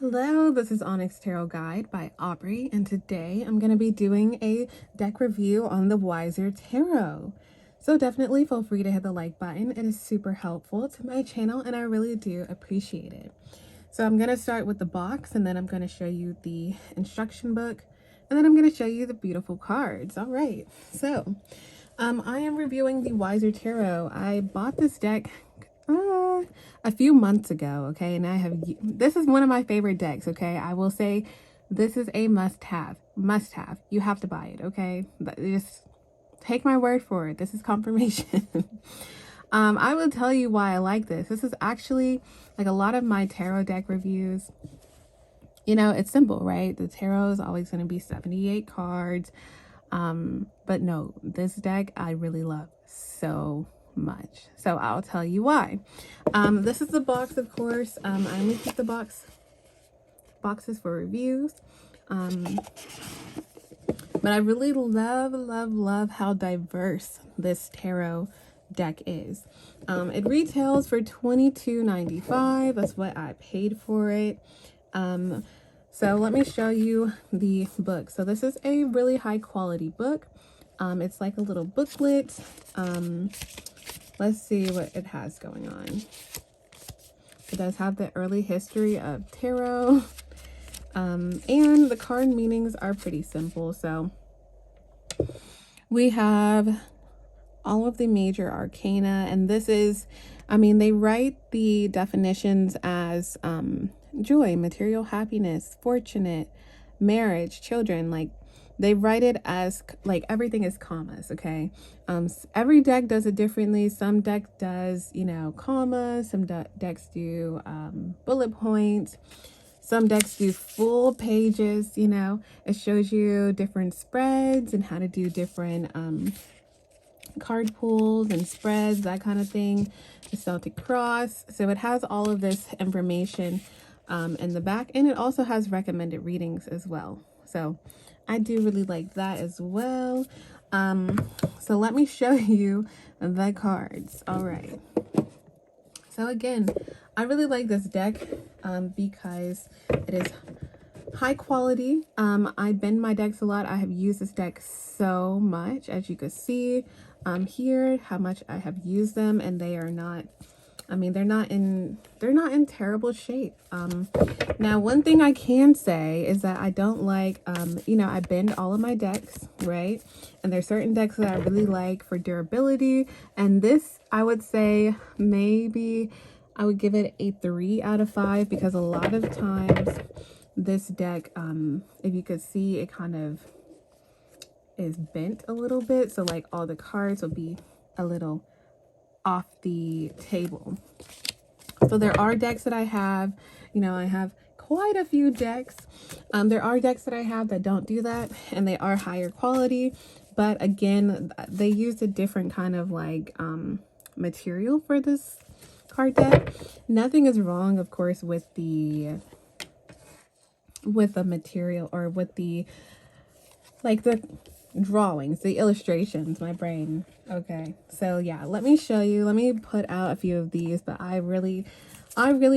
Hello, this is Onyx Tarot Guide by Aubrey, and today I'm going to be doing a deck review on the Weiser Tarot. So definitely feel free to hit the like button. It is super helpful to my channel and I really do appreciate it. So I'm going to start with the box, and then I'm going to show you the instruction book, and then I'm going to show you the beautiful cards. All right, so I am reviewing the Weiser Tarot. I bought this deck a few months ago, okay, and this is one of my favorite decks, okay. I will say this is a must-have. You have to buy it, okay. But just take my word for it. This is confirmation. I will tell you why I like this. This is actually like a lot of my tarot deck reviews. You know, it's simple, right? The tarot is always going to be 78 cards. But no, this deck I really love so much. So I'll tell you why. This is the box, of course. I only keep the boxes for reviews. But I really love how diverse this tarot deck is. It retails for $22.95. That's what I paid for it. So let me show you the book. So this is a really high quality book. It's like a little booklet. Let's see what it has going on. It does have the early history of tarot. And the card meanings are pretty simple. So we have all of the major arcana, and this is, I mean, they write the definitions as joy, material happiness, fortunate, marriage, children. Like, they write it as like everything is commas, okay. Every deck does it differently. Some deck does, you know, commas. Some decks do bullet points. Some decks do full pages. You know, it shows you different spreads and how to do different card pools and spreads, that kind of thing. The Celtic cross. So it has all of this information in the back, and it also has recommended readings as well. So I do really like that as well. So let me show you the cards. All right. So again, I really like this deck because it is high quality. I bend my decks a lot. I have used this deck so much, as you can see here, how much I have used them, and they are not, I mean, they're not in terrible shape. Now, one thing I can say is that I don't like, you know, I bend all of my decks, right? And there's certain decks that I really like for durability. And this, I would say maybe I would give it a 3 out of 5, because a lot of times this deck, if you could see, it kind of is bent a little bit. So like all the cards will be a little off the table. So there are decks that I have, you know, I have quite a few decks. There are decks that I have that don't do that, and they are higher quality, but again, they use a different kind of like material for this card deck. Nothing is wrong, of course, with the material, or with the like the drawings, the illustrations, my brain. Okay, so yeah, let me show you, let me put out a few of these, but I really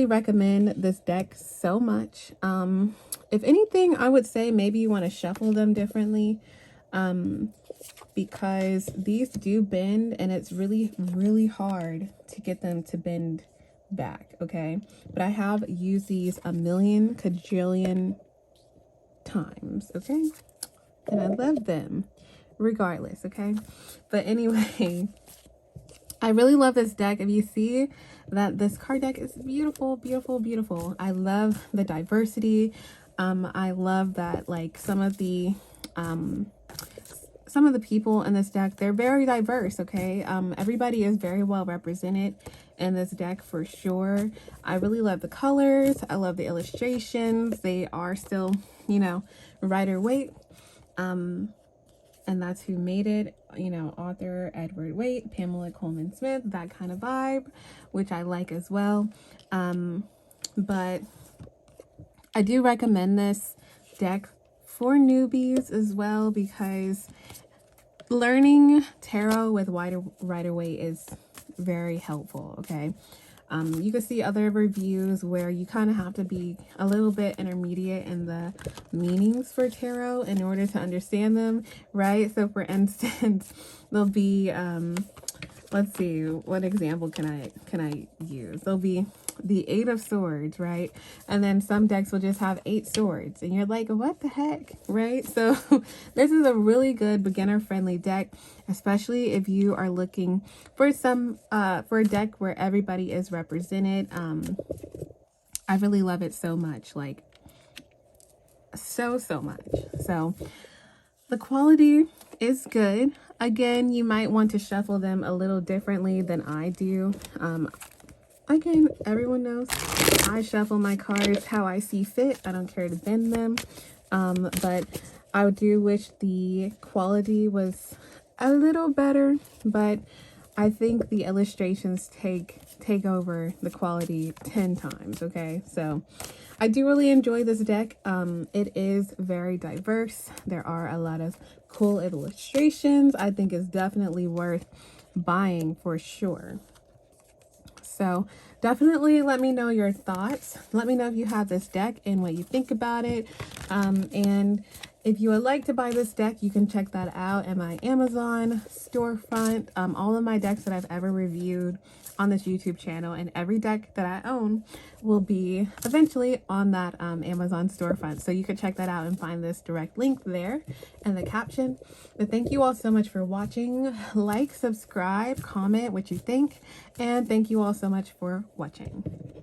recommend this deck so much. If anything, I would say maybe you want to shuffle them differently, because these do bend, and it's really hard to get them to bend back, okay. But I have used these a million cajillion times, okay, and I love them regardless, okay. But anyway, I really love this deck. If you see that this card deck is beautiful. I love the diversity. I love that, like, some of the people in this deck, they're very diverse, okay. Everybody is very well represented in this deck for sure. I really love the colors. I love the illustrations. They are still, you know, Rider Waite. And that's who made it, you know, author Edward Waite, Pamela Coleman Smith, that kind of vibe, which I like as well. But I do recommend this deck for newbies as well, because learning tarot with Rider Waite is very helpful, okay. You can see other reviews where you kind of have to be a little bit intermediate in the meanings for tarot in order to understand them, right? So for instance, there'll be let's see, what example can I use? There'll be the 8 of Swords, right? And then some decks will just have 8 swords and you're like, what the heck, right? So this is a really good beginner friendly deck, especially if you are looking for for a deck where everybody is represented. I really love it so much, like so much. So the quality is good. Again, you might want to shuffle them a little differently than I do. Again, everyone knows I shuffle my cards how I see fit. I don't care to bend them. But I do wish the quality was a little better, but I think the illustrations take over the quality 10 times, okay? So I do really enjoy this deck. It is very diverse. There are a lot of cool illustrations. I think it's definitely worth buying for sure. So definitely let me know your thoughts. Let me know if you have this deck and what you think about it. And if you would like to buy this deck, you can check that out at my Amazon storefront. All of my decks that I've ever reviewed on this YouTube channel and every deck that I own will be eventually on that Amazon storefront. So you can check that out and find this direct link there in the caption. But thank you all so much for watching. Like, subscribe, comment what you think, and thank you all so much for watching.